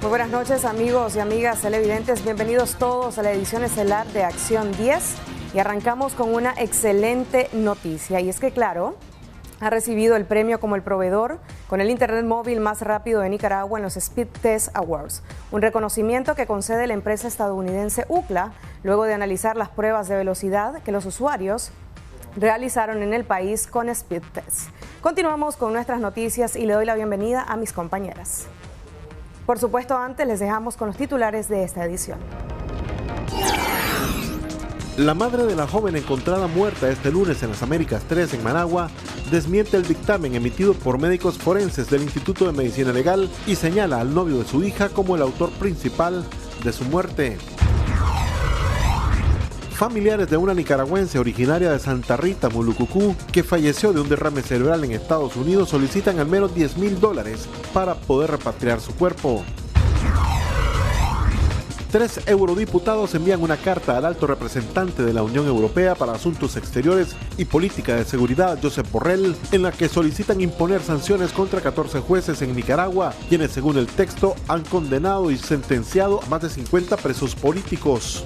Muy buenas noches, amigos y amigas televidentes. Bienvenidos todos a la edición estelar de Acción 10 y arrancamos con una excelente noticia. Y es que, claro, ha recibido el premio como el proveedor con el internet móvil más rápido de Nicaragua en los Speed Test Awards, un reconocimiento que concede la empresa estadounidense Ookla luego de analizar las pruebas de velocidad que los usuarios realizaron en el país con Speed Test. Continuamos con nuestras noticias y le doy la bienvenida a mis compañeras. Por supuesto, antes les dejamos con los titulares de esta edición. La madre de la joven encontrada muerta este lunes en las Américas 3 en Managua desmiente el dictamen emitido por médicos forenses del Instituto de Medicina Legal y señala al novio de su hija como el autor principal de su muerte. Familiares de una nicaragüense originaria de Santa Rita, Mulucucú, que falleció de un derrame cerebral en Estados Unidos, solicitan al menos $10,000 para poder repatriar su cuerpo. 3 eurodiputados envían una carta al alto representante de la Unión Europea para Asuntos Exteriores y Política de Seguridad, Josep Borrell, en la que solicitan imponer sanciones contra 14 jueces en Nicaragua, quienes según el texto han condenado y sentenciado a más de 50 presos políticos.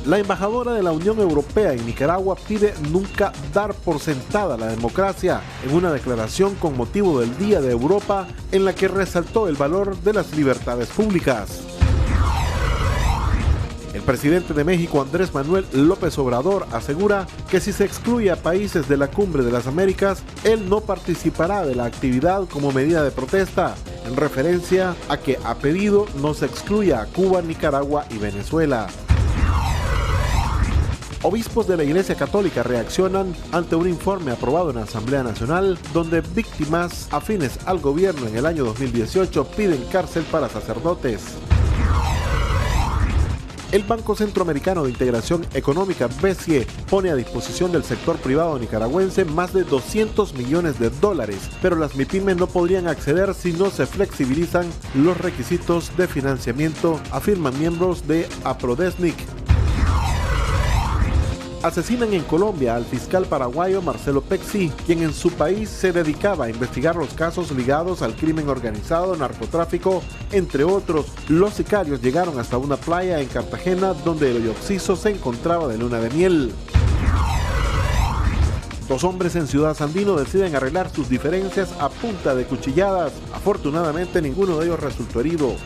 La embajadora de la Unión Europea en Nicaragua pide nunca dar por sentada la democracia en una declaración con motivo del Día de Europa en la que resaltó el valor de las libertades públicas. El presidente de México, Andrés Manuel López Obrador, asegura que si se excluye a países de la Cumbre de las Américas, él no participará de la actividad como medida de protesta, en referencia a que a pedido no se excluya a Cuba, Nicaragua y Venezuela. Obispos de la Iglesia Católica reaccionan ante un informe aprobado en la Asamblea Nacional donde víctimas afines al gobierno en el año 2018 piden cárcel para sacerdotes. El Banco Centroamericano de Integración Económica, BCE, pone a disposición del sector privado nicaragüense más de $200 millones, pero las MIPYMES no podrían acceder si no se flexibilizan los requisitos de financiamiento, afirman miembros de APRODESNIC. Asesinan en Colombia al fiscal paraguayo Marcelo Pecci, quien en su país se dedicaba a investigar los casos ligados al crimen organizado, narcotráfico, entre otros. Los sicarios llegaron hasta una playa en Cartagena donde el occiso se encontraba de luna de miel. 2 hombres en Ciudad Sandino deciden arreglar sus diferencias a punta de cuchilladas. Afortunadamente ninguno de ellos resultó herido.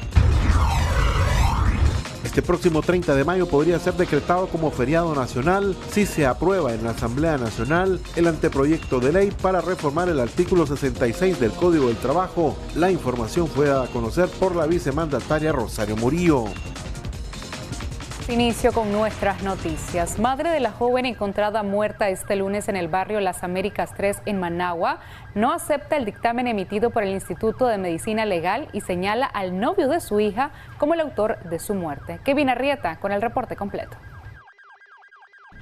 Este próximo 30 de mayo podría ser decretado como feriado nacional si se aprueba en la Asamblea Nacional el anteproyecto de ley para reformar el artículo 66 del Código del Trabajo. La información fue dada a conocer por la vicemandataria Rosario Murillo. Inicio con nuestras noticias. Madre de la joven encontrada muerta este lunes en el barrio Las Américas 3 en Managua no acepta el dictamen emitido por el Instituto de Medicina Legal y señala al novio de su hija como el autor de su muerte. Kevin Arrieta con el reporte completo.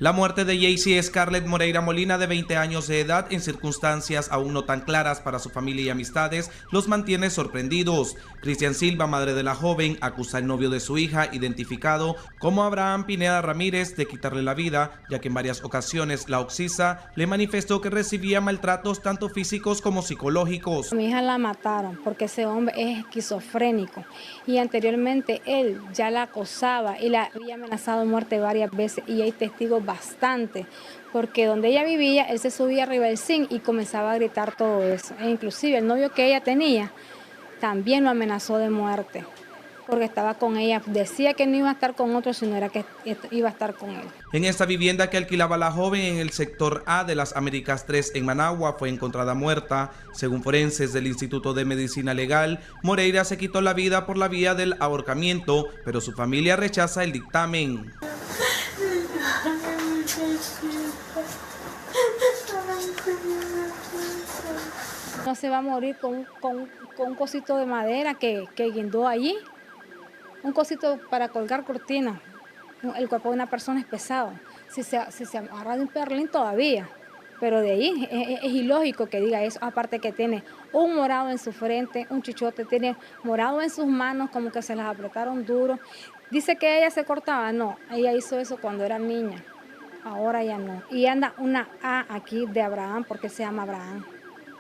La muerte de Jaycee Scarlett Moreira Molina, de 20 años de edad, en circunstancias aún no tan claras para su familia y amistades, los mantiene sorprendidos. Cristian Silva, madre de la joven, acusa al novio de su hija, identificado como Abraham Pineda Ramírez, de quitarle la vida, ya que en varias ocasiones la occisa le manifestó que recibía maltratos tanto físicos como psicológicos. A mi hija la mataron porque ese hombre es esquizofrénico y anteriormente él ya la acosaba y la había amenazado de muerte varias veces y hay testigos bastante, porque donde ella vivía, él se subía arriba del zinc y comenzaba a gritar todo eso. E inclusive el novio que ella tenía también lo amenazó de muerte, porque estaba con ella. Decía que no iba a estar con otro, sino era que iba a estar con él. En esta vivienda que alquilaba la joven en el sector A de las Américas 3 en Managua fue encontrada muerta. Según forenses del Instituto de Medicina Legal, Moreira se quitó la vida por la vía del ahorcamiento, pero su familia rechaza el dictamen. No se va a morir con un cosito de madera que guindó allí, un cosito para colgar cortinas. El cuerpo de una persona es pesado. Si se agarra de un perlín todavía, pero de ahí es ilógico que diga eso. Aparte que tiene un morado en su frente, un chichote, tiene morado en sus manos, como que se las apretaron duro. Dice que ella se cortaba, no, ella hizo eso cuando era niña, ahora ya no. Y anda una A aquí de Abraham porque se llama Abraham.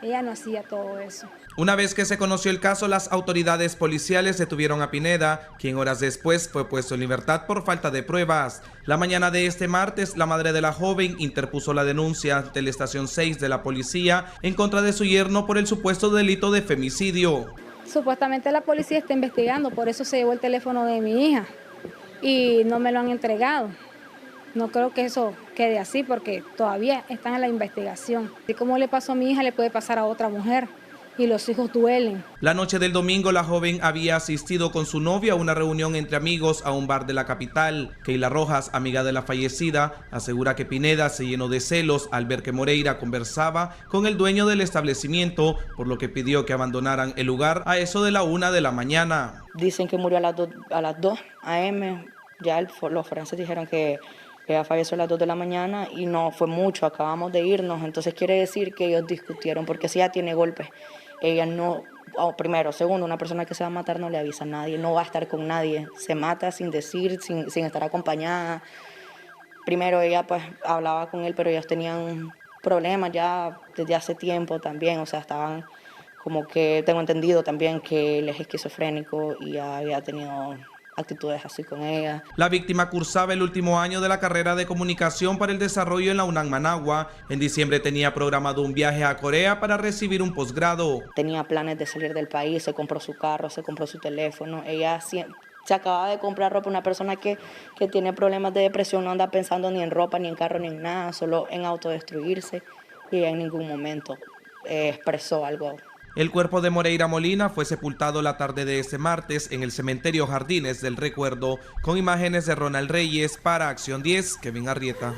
Ella no hacía todo eso. Una vez que se conoció el caso, las autoridades policiales detuvieron a Pineda, quien horas después fue puesto en libertad por falta de pruebas. La mañana de este martes, la madre de la joven interpuso la denuncia ante la estación 6 de la policía en contra de su yerno por el supuesto delito de femicidio. Supuestamente la policía está investigando, por eso se llevó el teléfono de mi hija y no me lo han entregado. No creo que eso quede así porque todavía están en la investigación. Y como le pasó a mi hija, le puede pasar a otra mujer. Y los hijos duelen. La noche del domingo, la joven había asistido con su novia a una reunión entre amigos a un bar de la capital. Keila Rojas, amiga de la fallecida, asegura que Pineda se llenó de celos al ver que Moreira conversaba con el dueño del establecimiento, por lo que pidió que abandonaran el lugar a eso de la 1 de la mañana. Dicen que murió a las 2 a.m. Ya los forenses dijeron que ella falleció a las 2 de la mañana y no fue mucho, acabamos de irnos. Entonces quiere decir que ellos discutieron, porque si ella tiene golpes, ella no, primero, segundo, una persona que se va a matar no le avisa a nadie, no va a estar con nadie, se mata sin decir, sin estar acompañada. Primero ella pues hablaba con él, pero ellos tenían problemas ya desde hace tiempo también, o sea, estaban como que, tengo entendido también que él es esquizofrénico y había tenido actitudes así con ella. La víctima cursaba el último año de la carrera de comunicación para el desarrollo en la UNAM Managua. En diciembre tenía programado un viaje a Corea para recibir un posgrado. Tenía planes de salir del país, se compró su carro, se compró su teléfono. Ella se acababa de comprar ropa. Una persona que tiene problemas de depresión no anda pensando ni en ropa, ni en carro, ni en nada, solo en autodestruirse. Y ella en ningún momento expresó algo. El cuerpo de Moreira Molina fue sepultado la tarde de este martes en el cementerio Jardines del Recuerdo, con imágenes de Ronald Reyes. Para Acción 10, Kevin Arrieta.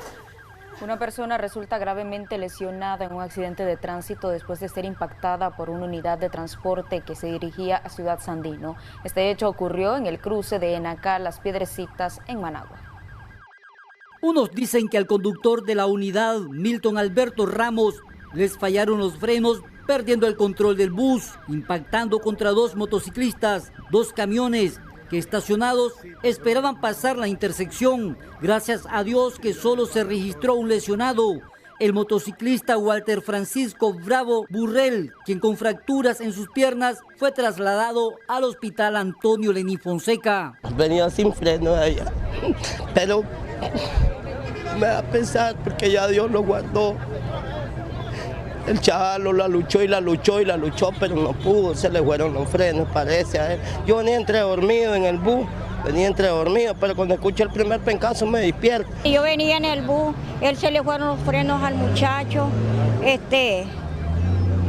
Una persona resulta gravemente lesionada en un accidente de tránsito después de ser impactada por una unidad de transporte que se dirigía a Ciudad Sandino. Este hecho ocurrió en el cruce de Enacal, Las Piedrecitas, en Managua. Unos dicen que al conductor de la unidad, Milton Alberto Ramos, les fallaron los frenos, perdiendo el control del bus, impactando contra 2 motociclistas, 2 camiones que estacionados esperaban pasar la intersección. Gracias a Dios que solo se registró un lesionado, el motociclista Walter Francisco Bravo Burrell, quien con fracturas en sus piernas fue trasladado al hospital Antonio Lenín Fonseca. Venía sin freno ella, pero me da pesar porque ya Dios lo guardó. El chaval la luchó y la luchó y la luchó, pero no pudo, se le fueron los frenos, parece a él. Yo venía entre dormido en el bus, pero cuando escuché el primer pencazo me despierto. Yo venía en el bus, él se le fueron los frenos al muchacho, él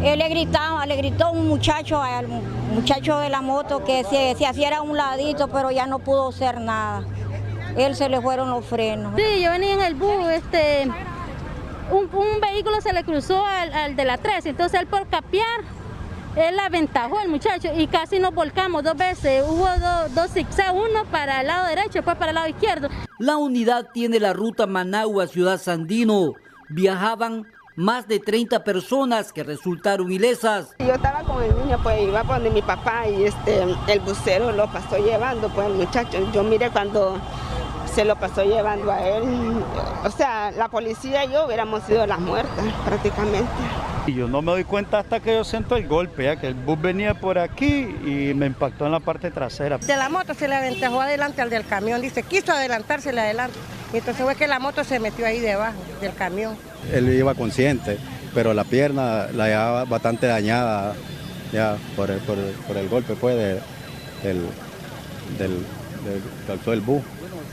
le gritó un muchacho al muchacho de la moto que se hiciera a un ladito, pero ya no pudo hacer nada. Él se le fueron los frenos. Sí, yo venía en el bus, un vehículo se le cruzó al de la 3, entonces él por capear, él aventajó al muchacho y casi nos volcamos 2 veces. Hubo dos zigzags, uno para el lado derecho y después para el lado izquierdo. La unidad tiene la ruta Managua-Ciudad Sandino. Viajaban más de 30 personas que resultaron ilesas. Yo estaba con el niño, pues iba por donde mi papá y el busero lo pasó llevando, pues el muchacho. Yo miré cuando se lo pasó llevando a él. O sea, la policía y yo hubiéramos sido las muertas prácticamente. Y yo no me doy cuenta hasta que yo siento el golpe, ya que el bus venía por aquí y me impactó en la parte trasera. De la moto se le aventajó adelante al del camión, dice, quiso adelantarse adelante. Entonces fue que la moto se metió ahí debajo del camión. Él iba consciente, pero la pierna la llevaba bastante dañada ya por el golpe pues, del bus.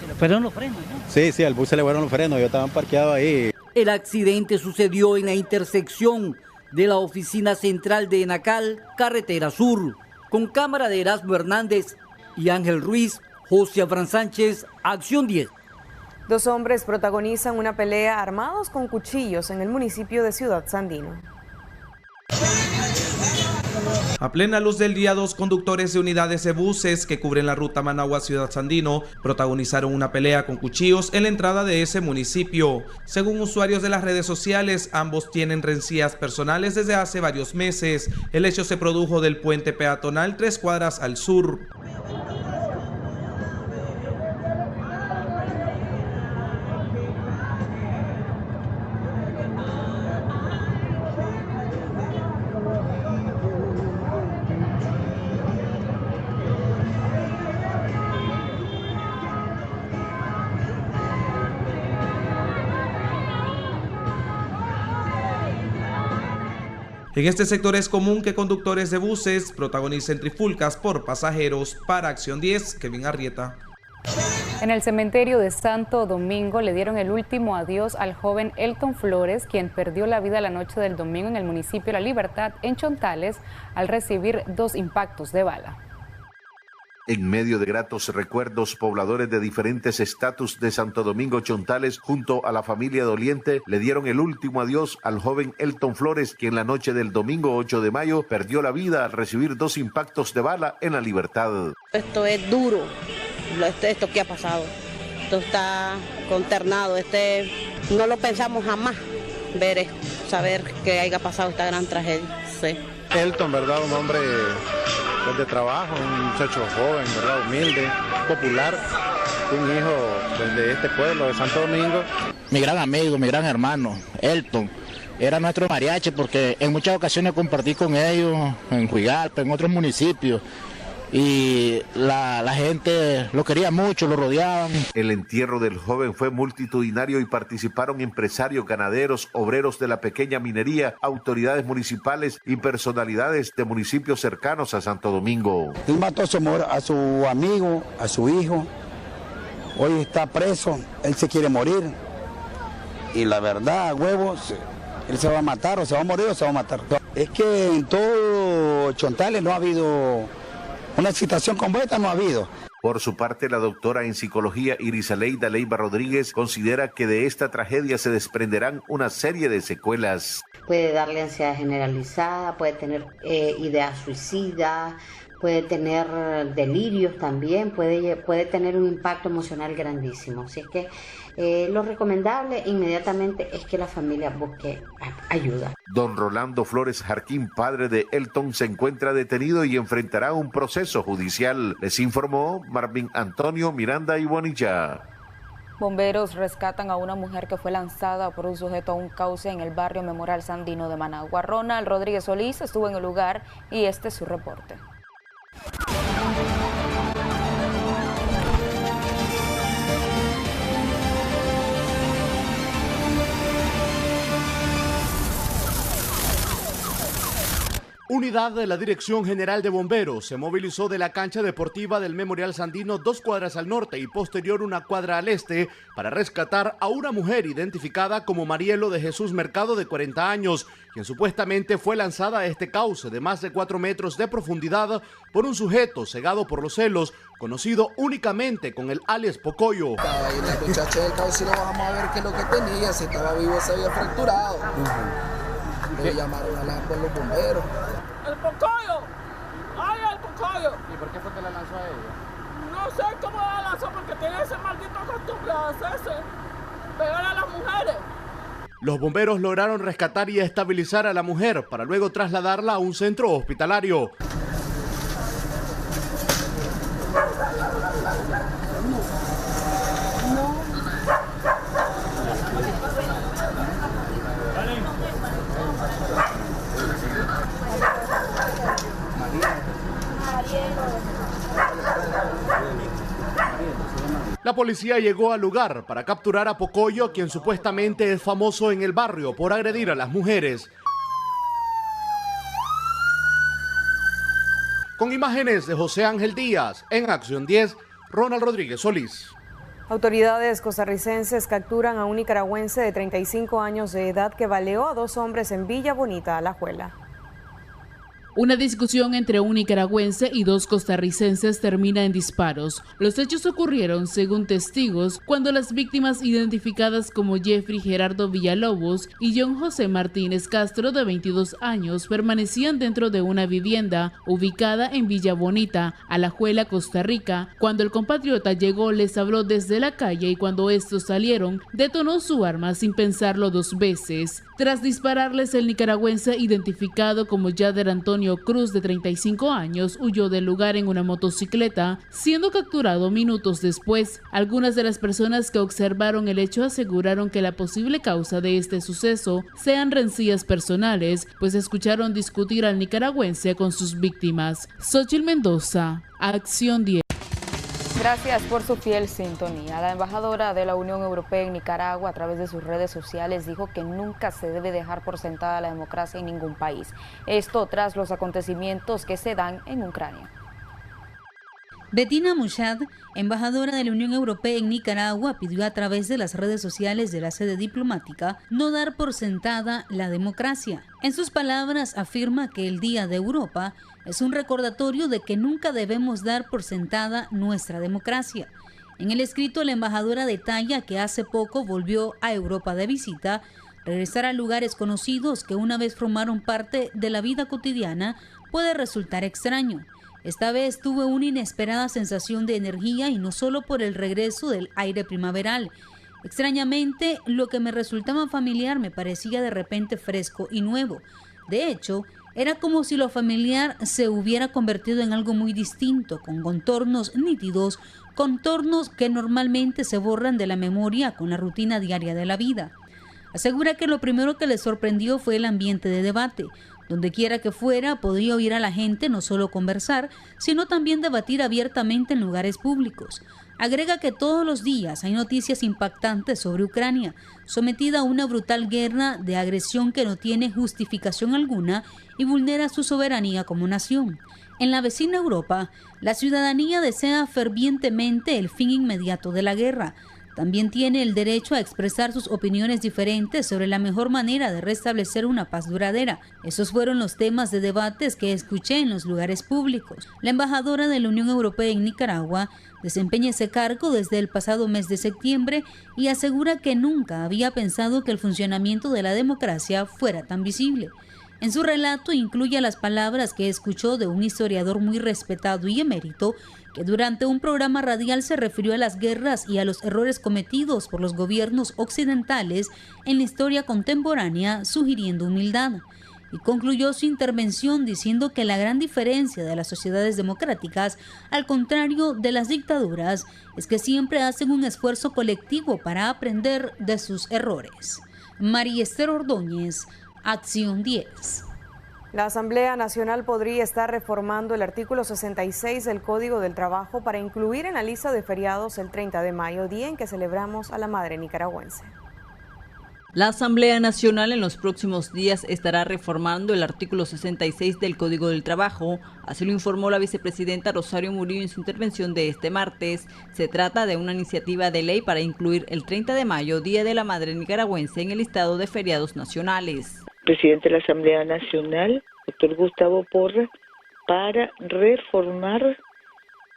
¿Se le fueron los frenos, no? Sí, al bus se le fueron los frenos, yo estaba parqueado ahí. El accidente sucedió en la intersección de la oficina central de Enacal, Carretera Sur, con cámara de Erasmo Hernández y Ángel Ruiz. José Abraham Sánchez, Acción 10. 2 hombres protagonizan una pelea armados con cuchillos en el municipio de Ciudad Sandino. A plena luz del día, 2 conductores de unidades de buses que cubren la ruta Managua-Ciudad Sandino protagonizaron una pelea con cuchillos en la entrada de ese municipio. Según usuarios de las redes sociales, ambos tienen rencillas personales desde hace varios meses. El hecho se produjo del puente peatonal 3 cuadras al sur. En este sector es común que conductores de buses protagonicen trifulcas por pasajeros. Para Acción 10, Kevin Arrieta. En el cementerio de Santo Domingo le dieron el último adiós al joven Elton Flores, quien perdió la vida la noche del domingo en el municipio La Libertad, en Chontales, al recibir 2 impactos de bala. En medio de gratos recuerdos, pobladores de diferentes estatus de Santo Domingo Chontales, junto a la familia doliente, le dieron el último adiós al joven Elton Flores, quien la noche del domingo 8 de mayo perdió la vida al recibir 2 impactos de bala en La Libertad. Esto es duro, esto que ha pasado. Esto está consternado, no lo pensamos jamás ver esto, saber que haya pasado esta gran tragedia. Sí. Elton, ¿verdad? Un hombre de trabajo, un muchacho joven, ¿verdad? Humilde, popular, un hijo de este pueblo de Santo Domingo. Mi gran amigo, mi gran hermano, Elton, era nuestro mariachi porque en muchas ocasiones compartí con ellos en Juigalpa, en otros municipios. Y la gente lo quería mucho, lo rodeaban. El entierro del joven fue multitudinario y participaron empresarios, ganaderos, obreros de la pequeña minería, autoridades municipales y personalidades de municipios cercanos a Santo Domingo. Él mató a su amigo, a su hijo. Hoy está preso, él se quiere morir. Y la verdad, huevos, él se va a matar, o se va a morir o se va a matar. Es que en todo Chontales no ha habido una situación como esta, no ha habido. Por su parte, la doctora en psicología Irisaleida Leiva Rodríguez considera que de esta tragedia se desprenderán una serie de secuelas. Puede darle ansiedad generalizada, puede tener ideas suicidas, puede tener delirios también, puede tener un impacto emocional grandísimo. Así es que lo recomendable inmediatamente es que la familia busque ayuda. Don Rolando Flores Jarquín, padre de Elton, se encuentra detenido y enfrentará un proceso judicial. Les informó Marvin Antonio Miranda y Bonilla. Bomberos rescatan a una mujer que fue lanzada por un sujeto a un cauce en el barrio Memorial Sandino de Managua. Ronald Rodríguez Solís estuvo en el lugar y este es su reporte. Unidad de la Dirección General de Bomberos se movilizó de la cancha deportiva del Memorial Sandino 2 cuadras al norte y posterior 1 cuadra al este para rescatar a una mujer identificada como Marielo de Jesús Mercado, de 40 años, quien supuestamente fue lanzada a este cauce de más de 4 metros de profundidad por un sujeto cegado por los celos, conocido únicamente con el alias Pocoyo. Y la muchacha del cauce lo bajamos a ver qué es lo que tenía, si estaba vivo se había fracturado. Le llamaron a los bomberos. ¡El Pocoyo! ¡Ay, el Pocoyo! ¿Y por qué fue que la lanzó a ella? No sé cómo la lanzó porque tiene ese maldito costumbre de hacerse pegar a las mujeres. Los bomberos lograron rescatar y estabilizar a la mujer para luego trasladarla a un centro hospitalario. La policía llegó al lugar para capturar a Pocoyo, quien supuestamente es famoso en el barrio por agredir a las mujeres. Con imágenes de José Ángel Díaz, en Acción 10, Ronald Rodríguez Solís. Autoridades costarricenses capturan a un nicaragüense de 35 años de edad que baleó a 2 hombres en Villa Bonita, Alajuela. Una discusión entre un nicaragüense y 2 costarricenses termina en disparos. Los hechos ocurrieron, según testigos, cuando las víctimas identificadas como Jeffrey Gerardo Villalobos y John José Martínez Castro, de 22 años, permanecían dentro de una vivienda ubicada en Villa Bonita, Alajuela, Costa Rica. Cuando el compatriota llegó, les habló desde la calle y cuando estos salieron, detonó su arma sin pensarlo 2 veces. Tras dispararles, el nicaragüense, identificado como Yader Antonio Cruz, de 35 años, huyó del lugar en una motocicleta, siendo capturado minutos después. Algunas de las personas que observaron el hecho aseguraron que la posible causa de este suceso sean rencillas personales, pues escucharon discutir al nicaragüense con sus víctimas. Xochitl Mendoza, Acción 10. Gracias por su fiel sintonía. La embajadora de la Unión Europea en Nicaragua, a través de sus redes sociales, dijo que nunca se debe dejar por sentada la democracia en ningún país. Esto tras los acontecimientos que se dan en Ucrania. Bettina Mushad, embajadora de la Unión Europea en Nicaragua, pidió a través de las redes sociales de la sede diplomática no dar por sentada la democracia. En sus palabras, afirma que el Día de Europa es un recordatorio de que nunca debemos dar por sentada nuestra democracia. En el escrito, la embajadora detalla que hace poco volvió a Europa de visita. Regresar a lugares conocidos que una vez formaron parte de la vida cotidiana puede resultar extraño. Esta vez tuve una inesperada sensación de energía y no solo por el regreso del aire primaveral. Extrañamente, lo que me resultaba familiar me parecía de repente fresco y nuevo. De hecho, era como si lo familiar se hubiera convertido en algo muy distinto, con contornos nítidos, contornos que normalmente se borran de la memoria con la rutina diaria de la vida. Asegura que lo primero que le sorprendió fue el ambiente de debate. Donde quiera que fuera, podía oír a la gente no solo conversar, sino también debatir abiertamente en lugares públicos. Agrega que todos los días hay noticias impactantes sobre Ucrania, sometida a una brutal guerra de agresión que no tiene justificación alguna y vulnera su soberanía como nación. En la vecina Europa, la ciudadanía desea fervientemente el fin inmediato de la guerra. También tiene el derecho a expresar sus opiniones diferentes sobre la mejor manera de restablecer una paz duradera. Esos fueron los temas de debates que escuché en los lugares públicos. La embajadora de la Unión Europea en Nicaragua desempeña ese cargo desde el pasado mes de septiembre y asegura que nunca había pensado que el funcionamiento de la democracia fuera tan visible. En su relato incluye las palabras que escuchó de un historiador muy respetado y emérito, que durante un programa radial se refirió a las guerras y a los errores cometidos por los gobiernos occidentales en la historia contemporánea, sugiriendo humildad. Y concluyó su intervención diciendo que la gran diferencia de las sociedades democráticas, al contrario de las dictaduras, es que siempre hacen un esfuerzo colectivo para aprender de sus errores. María Esther Ordóñez, Acción 10. La Asamblea Nacional podría estar reformando el artículo 66 del Código del Trabajo para incluir en la lista de feriados el 30 de mayo, día en que celebramos a la madre nicaragüense. La Asamblea Nacional en los próximos días estará reformando el artículo 66 del Código del Trabajo, así lo informó la vicepresidenta Rosario Murillo en su intervención de este martes. Se trata de una iniciativa de ley para incluir el 30 de mayo, Día de la Madre Nicaragüense, en el listado de feriados nacionales. Presidente de la Asamblea Nacional, doctor Gustavo Porras, para reformar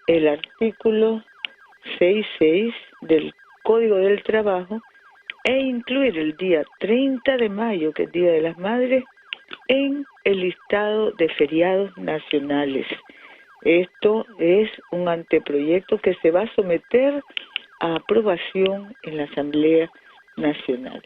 el artículo 66 del Código del Trabajo e incluir el día 30 de mayo, que es Día de las Madres, en el listado de feriados nacionales. Esto es un anteproyecto que se va a someter a aprobación en la Asamblea Nacional.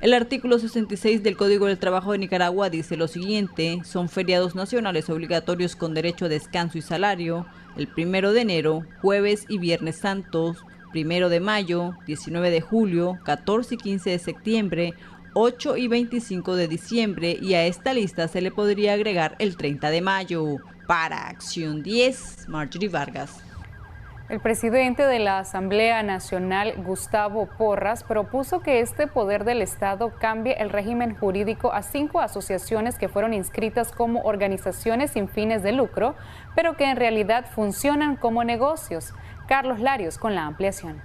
El artículo 66 del Código del Trabajo de Nicaragua dice lo siguiente: son feriados nacionales obligatorios con derecho a descanso y salario el 1 de enero, jueves y viernes santos, 1 de mayo, 19 de julio, 14 y 15 de septiembre, 8 y 25 de diciembre, y a esta lista se le podría agregar el 30 de mayo. Para Acción 10, Marjorie Vargas. El presidente de la Asamblea Nacional, Gustavo Porras, propuso que este poder del Estado cambie el régimen jurídico a 5 asociaciones que fueron inscritas como organizaciones sin fines de lucro, pero que en realidad funcionan como negocios. Carlos Larios con la ampliación.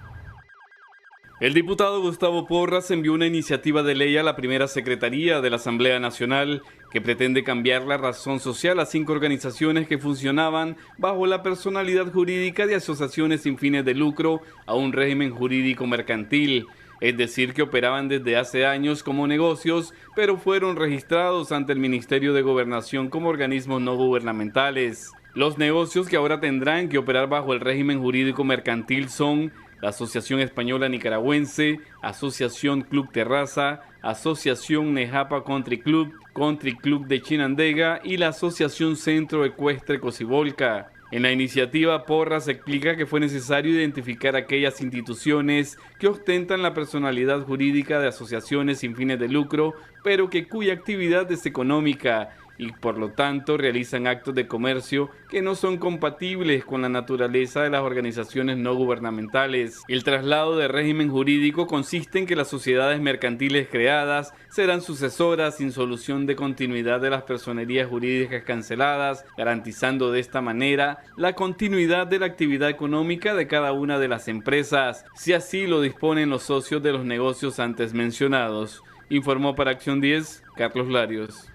El diputado Gustavo Porras envió una iniciativa de ley a la primera secretaría de la Asamblea Nacional que pretende cambiar la razón social a 5 organizaciones que funcionaban bajo la personalidad jurídica de asociaciones sin fines de lucro a un régimen jurídico mercantil, es decir, que operaban desde hace años como negocios, pero fueron registrados ante el Ministerio de Gobernación como organismos no gubernamentales. Los negocios que ahora tendrán que operar bajo el régimen jurídico mercantil son la Asociación Española Nicaragüense, Asociación Club Terraza, Asociación Nejapa Country Club de Chinandega y la Asociación Centro Ecuestre Cocibolca. En la iniciativa, Porras explica que fue necesario identificar aquellas instituciones que ostentan la personalidad jurídica de asociaciones sin fines de lucro, pero que cuya actividad es económica, y por lo tanto realizan actos de comercio que no son compatibles con la naturaleza de las organizaciones no gubernamentales. El traslado de régimen jurídico consiste en que las sociedades mercantiles creadas serán sucesoras sin solución de continuidad de las personerías jurídicas canceladas, garantizando de esta manera la continuidad de la actividad económica de cada una de las empresas, si así lo disponen los socios de los negocios antes mencionados. Informó para Acción 10, Carlos Larios.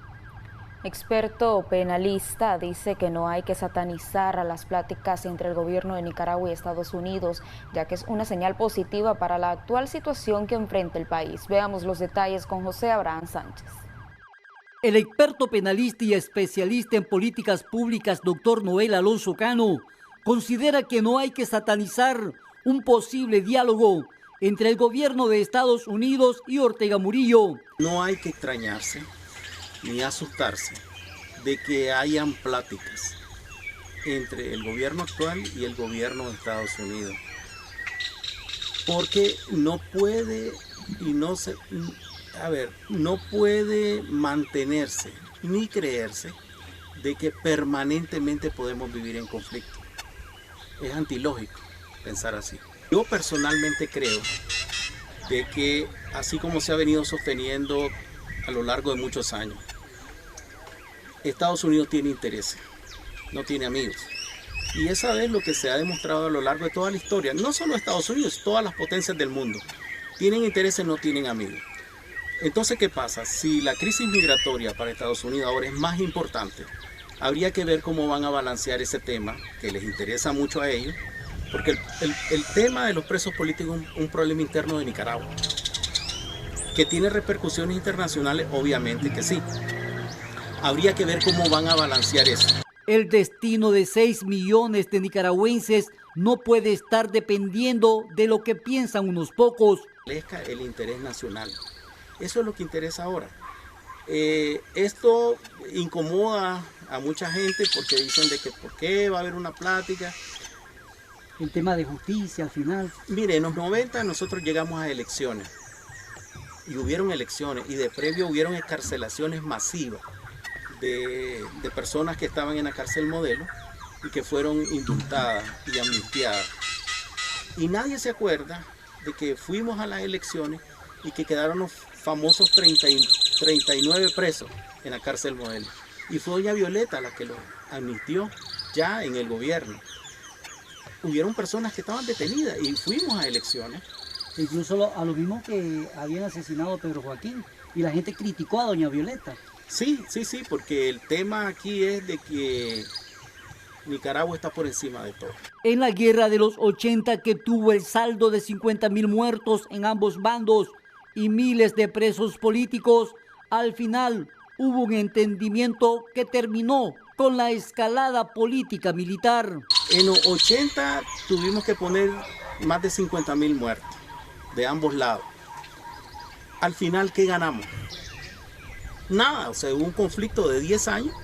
Experto penalista dice que no hay que satanizar a las pláticas entre el gobierno de Nicaragua y Estados Unidos, ya que es una señal positiva para la actual situación que enfrenta el país. Veamos los detalles con José Abraham Sánchez. El experto penalista y especialista en políticas públicas, doctor Noel Alonso Cano, considera que no hay que satanizar un posible diálogo entre el gobierno de Estados Unidos y Ortega Murillo. No hay que extrañarse ni asustarse de que hayan pláticas entre el gobierno actual y el gobierno de Estados Unidos, porque no puede mantenerse ni creerse de que permanentemente podemos vivir en conflicto. Es antilógico pensar así. Yo personalmente creo de que, así como se ha venido sosteniendo a lo largo de muchos años, Estados Unidos tiene intereses, no tiene amigos. Y esa es lo que se ha demostrado a lo largo de toda la historia. No solo Estados Unidos, todas las potencias del mundo. Tienen intereses, no tienen amigos. Entonces, ¿qué pasa? Si la crisis migratoria para Estados Unidos ahora es más importante, habría que ver cómo van a balancear ese tema, que les interesa mucho a ellos, porque el tema de los presos políticos es un problema interno de Nicaragua, que tiene repercusiones internacionales, obviamente que sí. Habría que ver cómo van a balancear eso. El destino de 6 millones de nicaragüenses no puede estar dependiendo de lo que piensan unos pocos. El interés nacional, eso es lo que interesa ahora. Esto incomoda a mucha gente porque dicen de que por qué va a haber una plática. El tema de justicia al final. Mire, en los 90 nosotros llegamos a elecciones y hubieron elecciones y de previo hubieron excarcelaciones masivas de personas que estaban en la cárcel modelo y que fueron indultadas y amnistiadas. Y nadie se acuerda de que fuimos a las elecciones y que quedaron los famosos 39 presos en la cárcel modelo. Y fue doña Violeta la que lo amnistió ya en el gobierno. Hubieron personas que estaban detenidas y fuimos a elecciones. Incluso a lo mismo que habían asesinado a Pedro Joaquín y la gente criticó a doña Violeta. Sí, porque el tema aquí es de que Nicaragua está por encima de todo. En la guerra de los 80, que tuvo el saldo de 50.000 muertos en ambos bandos y miles de presos políticos, al final hubo un entendimiento que terminó con la escalada política militar. En los 80 tuvimos que poner más de 50.000 muertos de ambos lados. Al final, ¿qué ganamos? Nada, o sea, hubo un conflicto de 10 años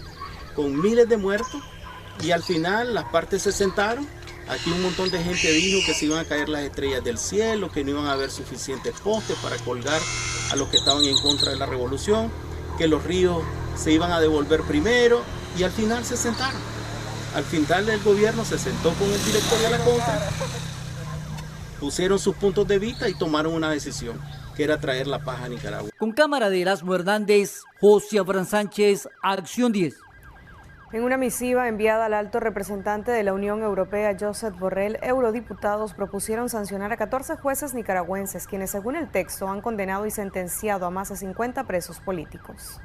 con miles de muertos y al final las partes se sentaron. Aquí un montón de gente dijo que se iban a caer las estrellas del cielo, que no iban a haber suficientes postes para colgar a los que estaban en contra de la revolución, que los ríos se iban a devolver primero y al final se sentaron. Al final el gobierno se sentó con el director de la contra, pusieron sus puntos de vista y tomaron una decisión, que era traer la paz a Nicaragua. Con cámara de Erasmo Hernández, José Abraham Sánchez, Acción 10. En una misiva enviada al alto representante de la Unión Europea, Josep Borrell, eurodiputados propusieron sancionar a 14 jueces nicaragüenses, quienes según el texto han condenado y sentenciado a más de 50 presos políticos.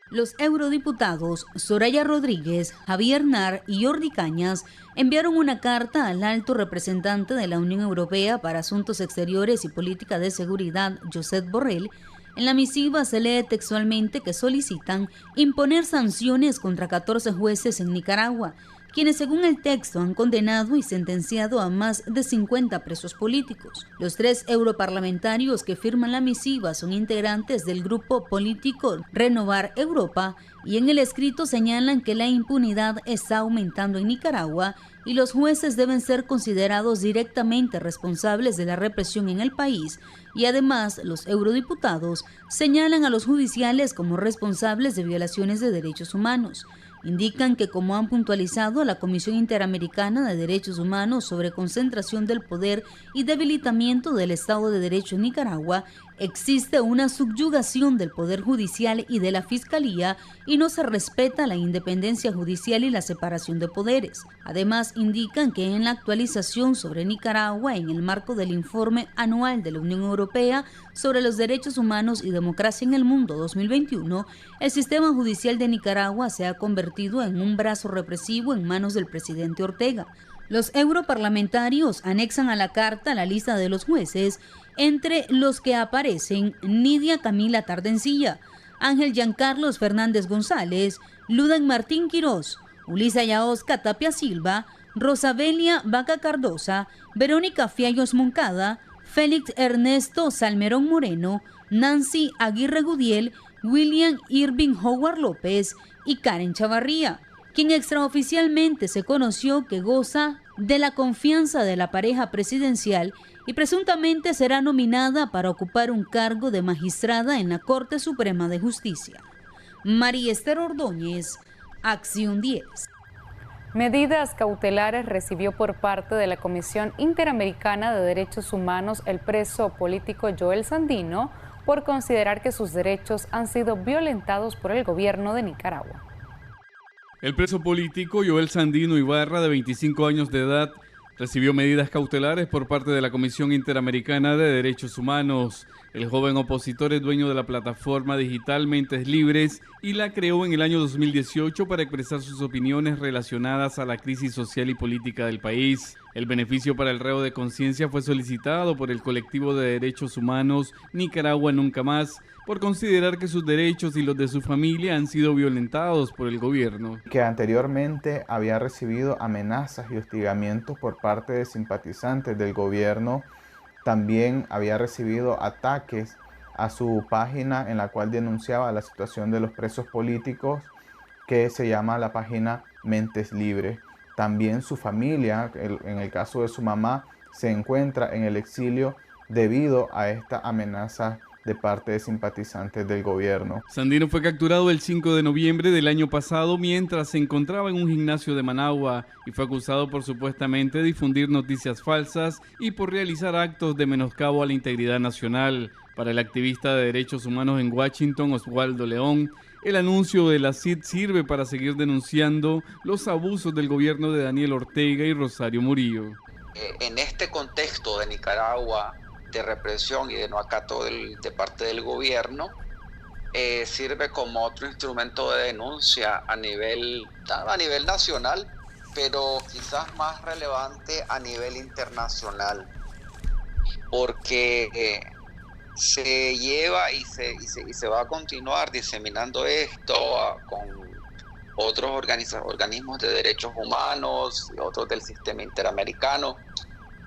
Los eurodiputados Soraya Rodríguez, Javier Nar y Jordi Cañas enviaron una carta al alto representante de la Unión Europea para Asuntos Exteriores y Política de Seguridad, Josep Borrell. En la misiva se lee textualmente que solicitan imponer sanciones contra 14 jueces en Nicaragua, quienes según el texto han condenado y sentenciado a más de 50 presos políticos. Los 3 europarlamentarios que firman la misiva son integrantes del grupo político Renovar Europa y en el escrito señalan que la impunidad está aumentando en Nicaragua y los jueces deben ser considerados directamente responsables de la represión en el país, y además los eurodiputados señalan a los judiciales como responsables de violaciones de derechos humanos. Indican que, como han puntualizado la Comisión Interamericana de Derechos Humanos sobre concentración del poder y debilitamiento del Estado de Derecho en Nicaragua, existe una subyugación del Poder Judicial y de la Fiscalía y no se respeta la independencia judicial y la separación de poderes. Además, indican que en la actualización sobre Nicaragua, en el marco del informe anual de la Unión Europea sobre los derechos humanos y democracia en el mundo 2021, el sistema judicial de Nicaragua se ha convertido en un brazo represivo en manos del presidente Ortega. Los europarlamentarios anexan a la carta la lista de los jueces, entre los que aparecen Nidia Camila Tardencilla, Ángel Giancarlos Fernández González, Ludan Martín Quirós, Ulisa Yaosca Tapia Silva, Rosabelia Vaca Cardosa, Verónica Fiallos Moncada, Félix Ernesto Salmerón Moreno, Nancy Aguirre Gudiel, William Irving Howard López y Karen Chavarría, quien extraoficialmente se conoció que goza de la confianza de la pareja presidencial y presuntamente será nominada para ocupar un cargo de magistrada en la Corte Suprema de Justicia. María Esther Ordóñez, Acción 10. Medidas cautelares recibió por parte de la Comisión Interamericana de Derechos Humanos el preso político Joel Sandino por considerar que sus derechos han sido violentados por el gobierno de Nicaragua. El preso político Joel Sandino Ibarra, de 25 años de edad, recibió medidas cautelares por parte de la Comisión Interamericana de Derechos Humanos. El joven opositor es dueño de la plataforma digital Mentes Libres y la creó en el año 2018 para expresar sus opiniones relacionadas a la crisis social y política del país. El beneficio para el reo de conciencia fue solicitado por el colectivo de derechos humanos Nicaragua Nunca Más, por considerar que sus derechos y los de su familia han sido violentados por el gobierno. Que anteriormente había recibido amenazas y hostigamientos por parte de simpatizantes del gobierno. También había recibido ataques a su página en la cual denunciaba la situación de los presos políticos, que se llama la página Mentes Libres. También su familia, en el caso de su mamá, se encuentra en el exilio debido a esta amenaza de parte de simpatizantes del gobierno. Sandino fue capturado el 5 de noviembre del año pasado mientras se encontraba en un gimnasio de Managua y fue acusado por supuestamente difundir noticias falsas y por realizar actos de menoscabo a la integridad nacional. Para el activista de derechos humanos en Washington, Oswaldo León, el anuncio de la CID sirve para seguir denunciando los abusos del gobierno de Daniel Ortega y Rosario Murillo. En este contexto de Nicaragua, de represión y de no acato de parte del gobierno, sirve como otro instrumento de denuncia a nivel nacional, pero quizás más relevante a nivel internacional, porque se lleva y se va a continuar diseminando esto con otros organismos de derechos humanos y otros del sistema interamericano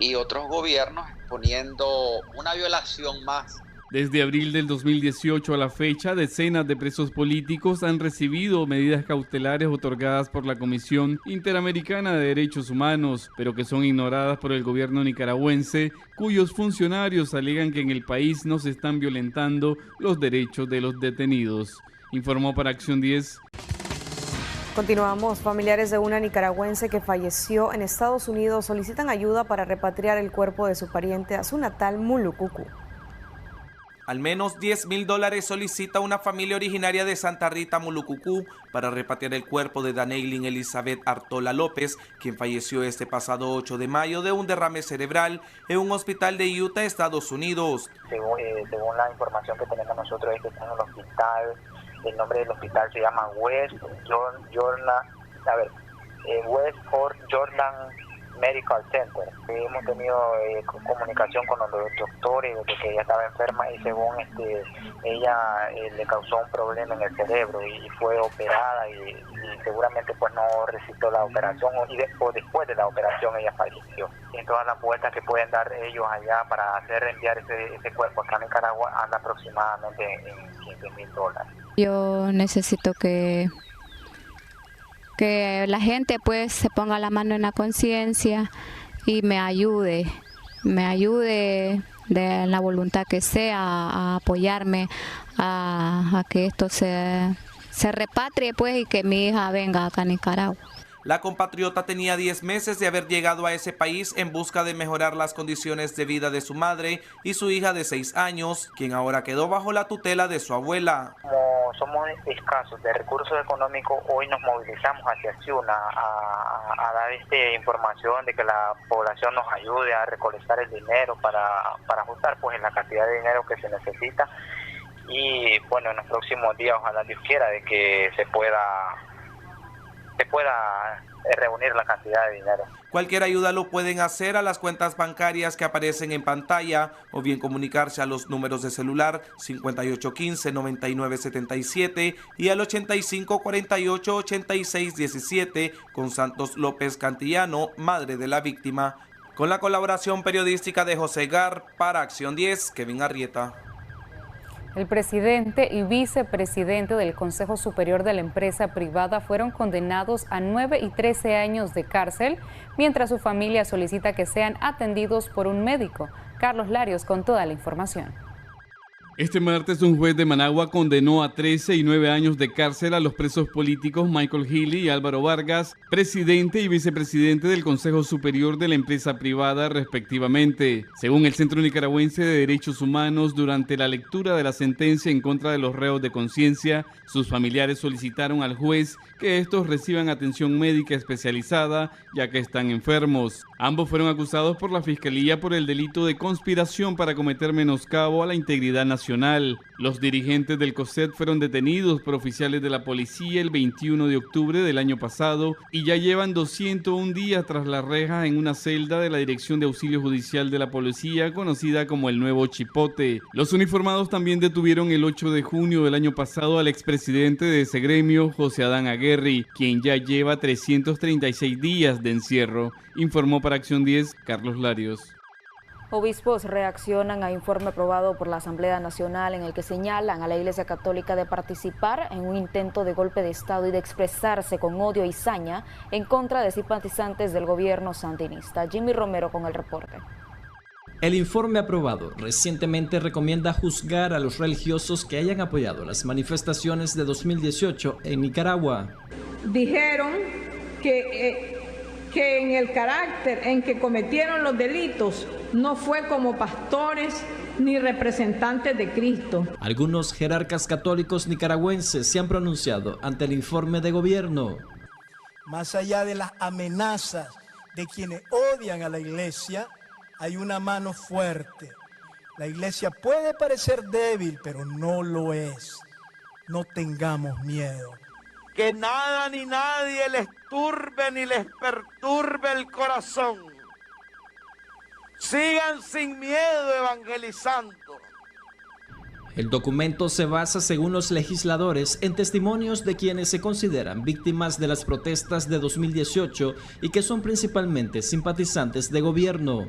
y otros gobiernos, exponiendo una violación más. Desde abril del 2018 a la fecha, decenas de presos políticos han recibido medidas cautelares otorgadas por la Comisión Interamericana de Derechos Humanos, pero que son ignoradas por el gobierno nicaragüense, cuyos funcionarios alegan que en el país no se están violentando los derechos de los detenidos. Informó para Acción 10. Continuamos. Familiares de una nicaragüense que falleció en Estados Unidos solicitan ayuda para repatriar el cuerpo de su pariente a su natal Mulucucú. Al menos $10,000 solicita una familia originaria de Santa Rita, Mulucucú, para repatriar el cuerpo de Daneilin Elizabeth Artola López, quien falleció este pasado 8 de mayo de un derrame cerebral en un hospital de Utah, Estados Unidos. Según la información que tenemos nosotros es que está en un hospital. El nombre del hospital se llama West Jordan Medical Center. Hemos tenido comunicación con los doctores desde que ella estaba enferma y según ella le causó un problema en el cerebro y fue operada y seguramente pues no resistió la operación o después de la operación ella falleció. Y todas las vueltas que pueden dar ellos allá para hacer enviar ese cuerpo acá a Nicaragua anda aproximadamente en $15,000. Yo necesito que la gente pues se ponga la mano en la conciencia y me ayude de la voluntad que sea a apoyarme a que esto se repatrie pues y que mi hija venga acá a Nicaragua. La compatriota tenía 10 meses de haber llegado a ese país en busca de mejorar las condiciones de vida de su madre y su hija de 6 años, quien ahora quedó bajo la tutela de su abuela. Como somos escasos de recursos económicos, hoy nos movilizamos hacia Ciuna a dar información de que la población nos ayude a recolectar el dinero para ajustar pues en la cantidad de dinero que se necesita. Y bueno, en los próximos días, ojalá Dios quiera, de que se pueda reunir la cantidad de dinero. Cualquier ayuda lo pueden hacer a las cuentas bancarias que aparecen en pantalla o bien comunicarse a los números de celular 5815-9977 y al 8548-8617 con Santos López Cantillano, madre de la víctima. Con la colaboración periodística de José Gar, para Acción 10, Kevin Arrieta. El presidente y vicepresidente del Consejo Superior de la empresa privada fueron condenados a 9 y 13 años de cárcel, mientras su familia solicita que sean atendidos por un médico. Carlos Larios con toda la información. Este martes un juez de Managua condenó a 13 y 9 años de cárcel a los presos políticos Michael Healy y Álvaro Vargas, presidente y vicepresidente del Consejo Superior de la empresa privada respectivamente. Según el Centro Nicaragüense de Derechos Humanos, durante la lectura de la sentencia en contra de los reos de conciencia, sus familiares solicitaron al juez que estos reciban atención médica especializada ya que están enfermos. Ambos fueron acusados por la Fiscalía por el delito de conspiración para cometer menoscabo a la integridad nacional. Los dirigentes del COSET fueron detenidos por oficiales de la policía el 21 de octubre del año pasado y ya llevan 201 días tras las rejas en una celda de la Dirección de Auxilio Judicial de la Policía, conocida como el Nuevo Chipote. Los uniformados también detuvieron el 8 de junio del año pasado al expresidente de ese gremio, José Adán Aguerri, quien ya lleva 336 días de encierro, informó para Acción 10 Carlos Larios. Obispos reaccionan a informe aprobado por la Asamblea Nacional en el que señalan a la Iglesia Católica de participar en un intento de golpe de Estado y de expresarse con odio y saña en contra de simpatizantes del gobierno sandinista. Jimmy Romero con el reporte. El informe aprobado recientemente recomienda juzgar a los religiosos que hayan apoyado las manifestaciones de 2018 en Nicaragua. Dijeron que en el carácter en que cometieron los delitos no fue como pastores ni representantes de Cristo. Algunos jerarcas católicos nicaragüenses se han pronunciado ante el informe de gobierno. Más allá de las amenazas de quienes odian a la iglesia, hay una mano fuerte. La iglesia puede parecer débil, pero no lo es. No tengamos miedo. Que nada ni nadie les turbe ni les perturbe el corazón. Sigan sin miedo evangelizando. El documento se basa, según los legisladores, en testimonios de quienes se consideran víctimas de las protestas de 2018 y que son principalmente simpatizantes de gobierno.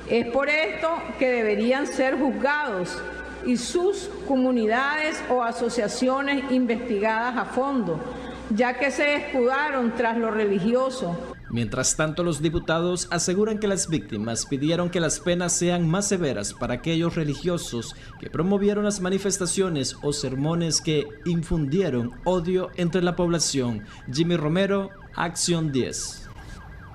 Es por esto que deberían ser juzgados y sus comunidades o asociaciones investigadas a fondo, ya que se escudaron tras lo religioso. Mientras tanto, los diputados aseguran que las víctimas pidieron que las penas sean más severas para aquellos religiosos que promovieron las manifestaciones o sermones que infundieron odio entre la población. Jimmy Romero, Acción 10.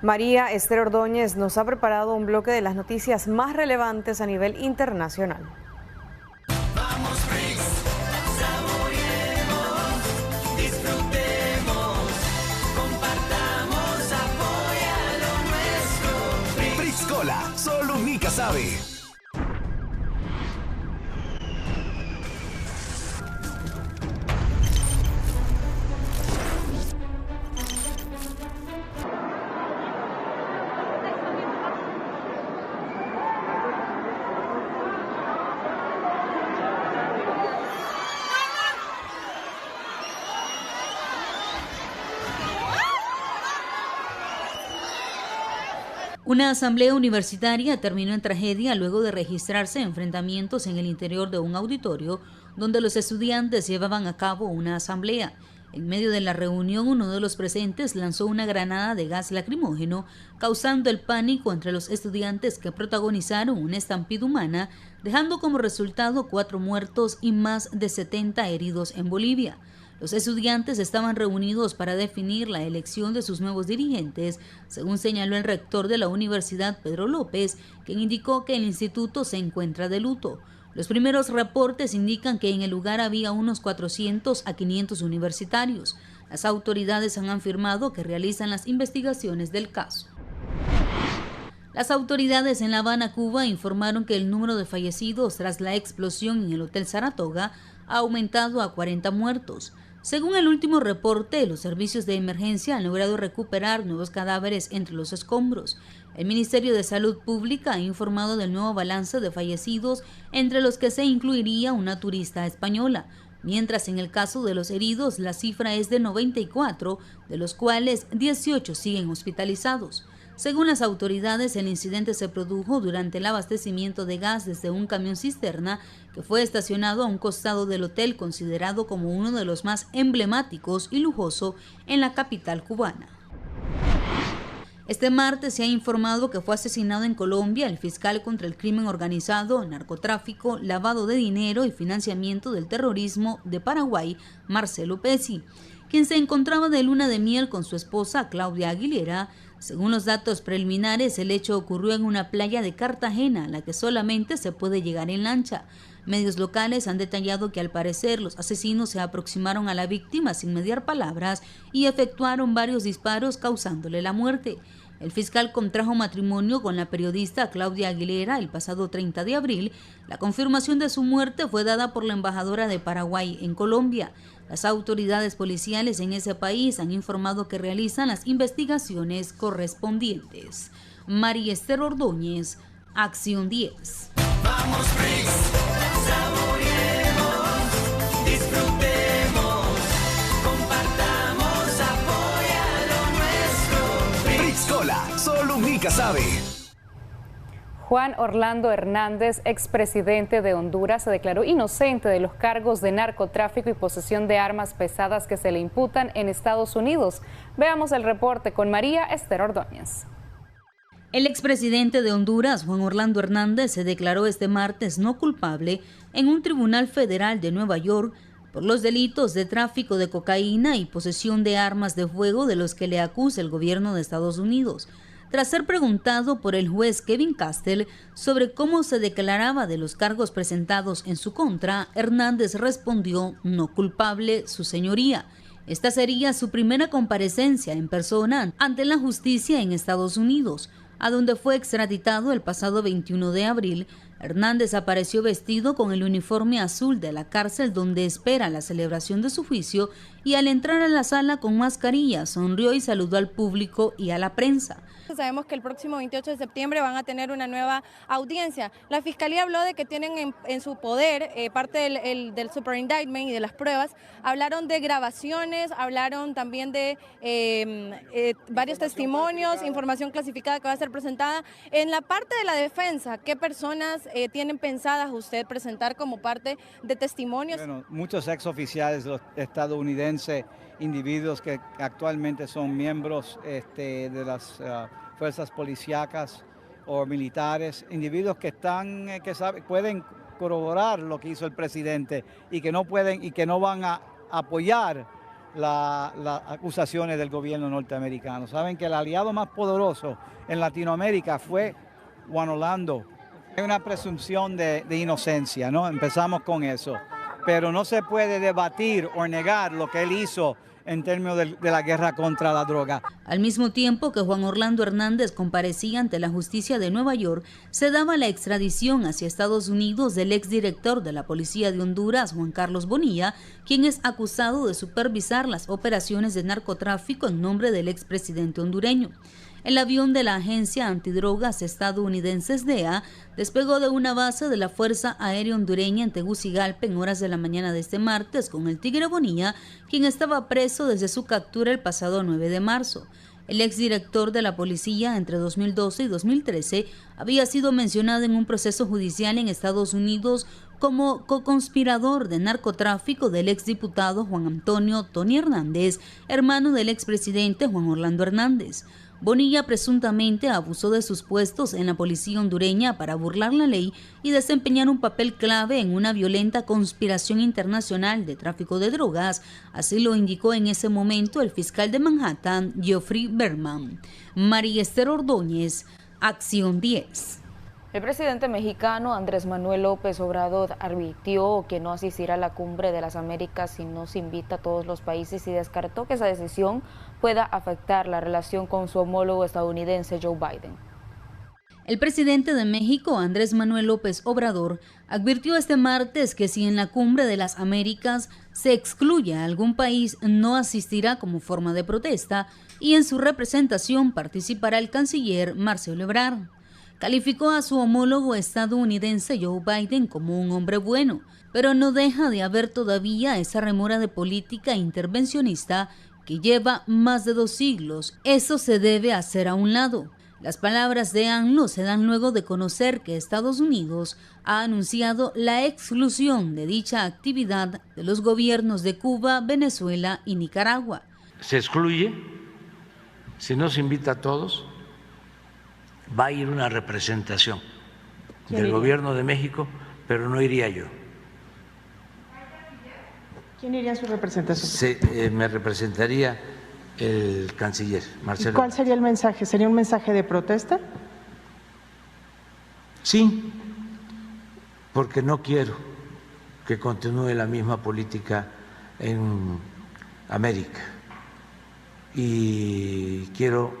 María Esther Ordóñez nos ha preparado un bloque de las noticias más relevantes a nivel internacional. Solo Nica sabe. Una asamblea universitaria terminó en tragedia luego de registrarse enfrentamientos en el interior de un auditorio donde los estudiantes llevaban a cabo una asamblea. En medio de la reunión, uno de los presentes lanzó una granada de gas lacrimógeno, causando el pánico entre los estudiantes que protagonizaron una estampida humana, dejando como resultado 4 muertos y más de 70 heridos en Bolivia. Los estudiantes estaban reunidos para definir la elección de sus nuevos dirigentes, según señaló el rector de la universidad, Pedro López, quien indicó que el instituto se encuentra de luto. Los primeros reportes indican que en el lugar había unos 400 a 500 universitarios. Las autoridades han afirmado que realizan las investigaciones del caso. Las autoridades en La Habana, Cuba, informaron que el número de fallecidos tras la explosión en el Hotel Saratoga ha aumentado a 40 muertos. Según el último reporte, los servicios de emergencia han logrado recuperar nuevos cadáveres entre los escombros. El Ministerio de Salud Pública ha informado del nuevo balance de fallecidos, entre los que se incluiría una turista española, mientras en el caso de los heridos la cifra es de 94, de los cuales 18 siguen hospitalizados. Según las autoridades, el incidente se produjo durante el abastecimiento de gas desde un camión cisterna que fue estacionado a un costado del hotel, considerado como uno de los más emblemáticos y lujoso en la capital cubana. Este martes se ha informado que fue asesinado en Colombia el fiscal contra el crimen organizado, narcotráfico, lavado de dinero y financiamiento del terrorismo de Paraguay, Marcelo Pezzi, quien se encontraba de luna de miel con su esposa Claudia Aguilera. Según los datos preliminares, el hecho ocurrió en una playa de Cartagena, a la que solamente se puede llegar en lancha. Medios locales han detallado que al parecer los asesinos se aproximaron a la víctima sin mediar palabras y efectuaron varios disparos causándole la muerte. El fiscal contrajo matrimonio con la periodista Claudia Aguilera el pasado 30 de abril. La confirmación de su muerte fue dada por la embajadora de Paraguay en Colombia. Las autoridades policiales en ese país han informado que realizan las investigaciones correspondientes. María Esther Ordóñez, Acción 10. Vamos, BRICS, saboreemos, disfrutemos, compartamos, apoya lo nuestro. BRICS Cola, solo Mica sabe. Juan Orlando Hernández, expresidente de Honduras, se declaró inocente de los cargos de narcotráfico y posesión de armas pesadas que se le imputan en Estados Unidos. Veamos el reporte con María Esther Ordóñez. El expresidente de Honduras, Juan Orlando Hernández, se declaró este martes no culpable en un tribunal federal de Nueva York por los delitos de tráfico de cocaína y posesión de armas de fuego de los que le acusa el gobierno de Estados Unidos. Tras ser preguntado por el juez Kevin Castell sobre cómo se declaraba de los cargos presentados en su contra, Hernández respondió: no culpable, su señoría. Esta sería su primera comparecencia en persona ante la justicia en Estados Unidos, a donde fue extraditado el pasado 21 de abril. Hernández apareció vestido con el uniforme azul de la cárcel donde espera la celebración de su juicio y al entrar a la sala con mascarilla sonrió y saludó al público y a la prensa. Sabemos que el próximo 28 de septiembre van a tener una nueva audiencia. La Fiscalía habló de que tienen en su poder parte del super indictment y de las pruebas. Hablaron de grabaciones, hablaron también de varios testimonios, información clasificada que va a ser presentada. En la parte de la defensa, ¿qué personas tienen pensadas usted presentar como parte de testimonios? Bueno, muchos exoficiales estadounidenses, individuos que actualmente son miembros de las fuerzas policíacas o militares, individuos que pueden corroborar lo que hizo el presidente y que no van a apoyar las acusaciones del gobierno norteamericano. Saben que el aliado más poderoso en Latinoamérica fue Juan Orlando. Hay una presunción de inocencia, ¿no? Empezamos con eso, pero no se puede debatir o negar lo que él hizo en términos de la guerra contra la droga. Al mismo tiempo que Juan Orlando Hernández comparecía ante la justicia de Nueva York, se daba la extradición hacia Estados Unidos del exdirector de la Policía de Honduras, Juan Carlos Bonilla, quien es acusado de supervisar las operaciones de narcotráfico en nombre del expresidente hondureño. El avión de la agencia antidrogas estadounidense DEA despegó de una base de la Fuerza Aérea Hondureña en Tegucigalpa en horas de la mañana de este martes con el Tigre Bonilla, quien estaba preso desde su captura el pasado 9 de marzo. El exdirector de la policía entre 2012 y 2013 había sido mencionado en un proceso judicial en Estados Unidos como coconspirador de narcotráfico del exdiputado Juan Antonio Tony Hernández, hermano del expresidente Juan Orlando Hernández. Bonilla presuntamente abusó de sus puestos en la policía hondureña para burlar la ley y desempeñar un papel clave en una violenta conspiración internacional de tráfico de drogas, así lo indicó en ese momento el fiscal de Manhattan, Geoffrey Berman. María Esther Ordóñez, Acción 10. El presidente mexicano Andrés Manuel López Obrador advirtió que no asistirá a la Cumbre de las Américas si no se invita a todos los países y descartó que esa decisión pueda afectar la relación con su homólogo estadounidense Joe Biden. El presidente de México, Andrés Manuel López Obrador, advirtió este martes que si en la Cumbre de las Américas se excluye a algún país, no asistirá como forma de protesta y en su representación participará el canciller Marcelo Ebrard. Calificó a su homólogo estadounidense Joe Biden como un hombre bueno, pero no deja de haber todavía esa remora de política intervencionista que lleva más de 2 siglos. Eso se debe hacer a un lado. Las palabras de AMLO se dan luego de conocer que Estados Unidos ha anunciado la exclusión de dicha actividad de los gobiernos de Cuba, Venezuela y Nicaragua. Se excluye, si no se invita a todos, va a ir una representación del gobierno de México, pero no iría yo. ¿Quién iría a su representación? Me representaría el canciller Marcelo. ¿Y cuál sería el mensaje? ¿Sería un mensaje de protesta? Sí, porque no quiero que continúe la misma política en América y quiero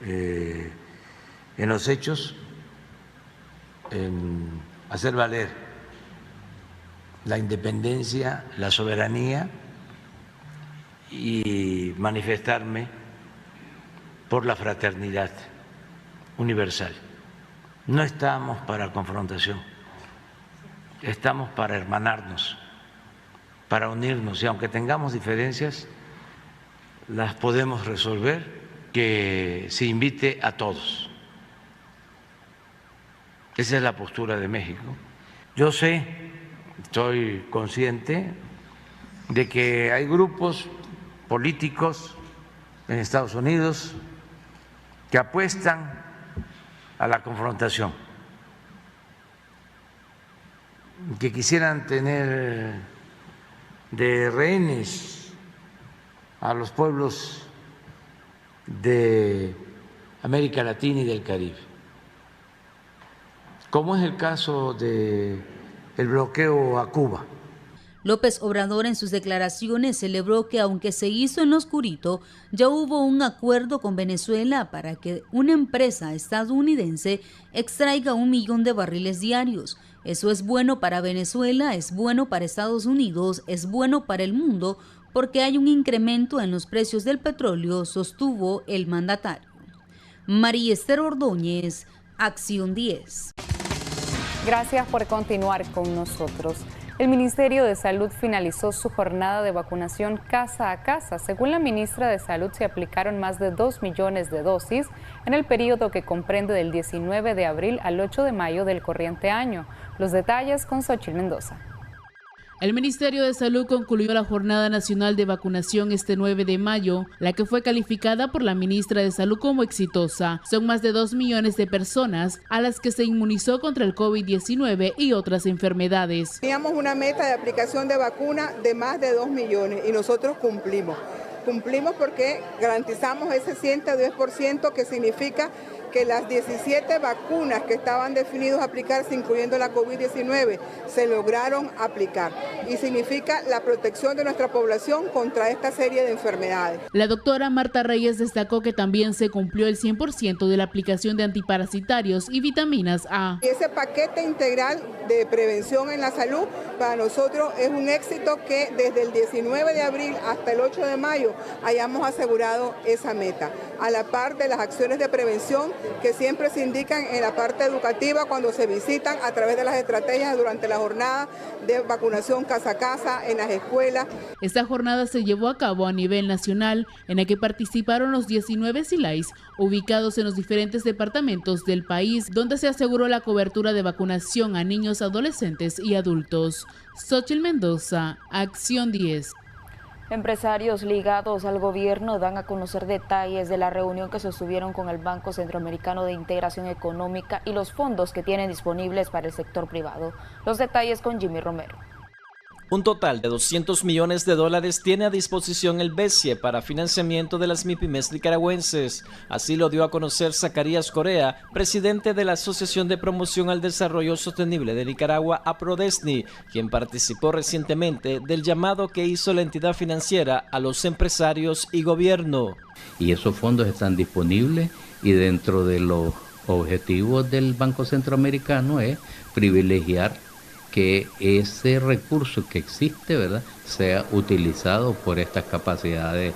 en los hechos hacer valer la independencia, la soberanía y manifestarme por la fraternidad universal. No estamos para confrontación, estamos para hermanarnos, para unirnos y aunque tengamos diferencias, las podemos resolver, que se invite a todos. Esa es la postura de México. Yo sé, estoy consciente de que hay grupos políticos en Estados Unidos que apuestan a la confrontación, que quisieran tener de rehenes a los pueblos de América Latina y del Caribe, como es el caso del bloqueo a Cuba. López Obrador en sus declaraciones celebró que aunque se hizo en lo oscurito, ya hubo un acuerdo con Venezuela para que una empresa estadounidense extraiga 1 millón de barriles diarios. Eso es bueno para Venezuela, es bueno para Estados Unidos, es bueno para el mundo, porque hay un incremento en los precios del petróleo, sostuvo el mandatario. María Esther Ordóñez, Acción 10. Gracias por continuar con nosotros. El Ministerio de Salud finalizó su jornada de vacunación casa a casa. Según la ministra de Salud, se aplicaron más de 2 millones de dosis en el periodo que comprende del 19 de abril al 8 de mayo del corriente año. Los detalles con Xochitl Mendoza. El Ministerio de Salud concluyó la Jornada Nacional de Vacunación este 9 de mayo, la que fue calificada por la ministra de Salud como exitosa. Son más de 2 millones de personas a las que se inmunizó contra el COVID-19 y otras enfermedades. Teníamos una meta de aplicación de vacuna de más de 2 millones y nosotros cumplimos. Cumplimos porque garantizamos ese 110%, que significa que las 17 vacunas que estaban definidos aplicarse, incluyendo la COVID-19, se lograron aplicar. Y significa la protección de nuestra población contra esta serie de enfermedades. La doctora Marta Reyes destacó que también se cumplió el 100% de la aplicación de antiparasitarios y vitaminas A. Y ese paquete integral de prevención en la salud, para nosotros es un éxito que desde el 19 de abril hasta el 8 de mayo hayamos asegurado esa meta. A la par de las acciones de prevención que siempre se indican en la parte educativa cuando se visitan a través de las estrategias durante la jornada de vacunación casa a casa, en las escuelas. Esta jornada se llevó a cabo a nivel nacional, en la que participaron los 19 SILAIs ubicados en los diferentes departamentos del país, donde se aseguró la cobertura de vacunación a niños, adolescentes y adultos. Xochitl Mendoza, Acción 10. Empresarios ligados al gobierno dan a conocer detalles de la reunión que sostuvieron con el Banco Centroamericano de Integración Económica y los fondos que tienen disponibles para el sector privado. Los detalles con Jimmy Romero. Un total de $200 millones tiene a disposición el BESIE para financiamiento de las MIPYMES nicaragüenses. Así lo dio a conocer Zacarías Correa, presidente de la Asociación de Promoción al Desarrollo Sostenible de Nicaragua, APRODESNI, quien participó recientemente del llamado que hizo la entidad financiera a los empresarios y gobierno. Y esos fondos están disponibles y dentro de los objetivos del Banco Centroamericano es privilegiar que ese recurso que existe, ¿verdad?, sea utilizado por estas capacidades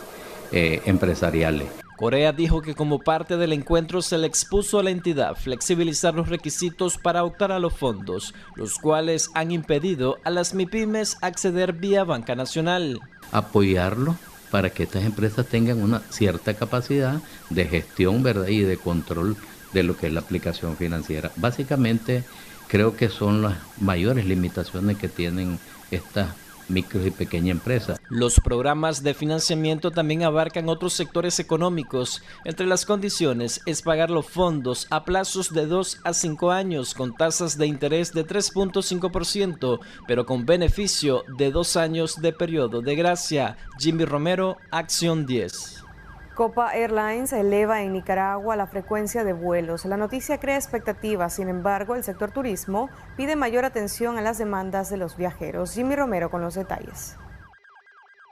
empresariales. Correa dijo que como parte del encuentro se le expuso a la entidad flexibilizar los requisitos para optar a los fondos, los cuales han impedido a las MIPYMES acceder vía banca nacional. Apoyarlo para que estas empresas tengan una cierta capacidad de gestión, ¿verdad?, y de control de lo que es la aplicación financiera. Básicamente, creo que son las mayores limitaciones que tienen estas micro y pequeñas empresas. Los programas de financiamiento también abarcan otros sectores económicos. Entre las condiciones es pagar los fondos a plazos de 2 a 5 años con tasas de interés de 3.5%, pero con beneficio de 2 años de periodo de gracia. Jimmy Romero, Acción 10. Copa Airlines eleva en Nicaragua la frecuencia de vuelos. La noticia crea expectativas, sin embargo, el sector turismo pide mayor atención a las demandas de los viajeros. Jimmy Romero con los detalles.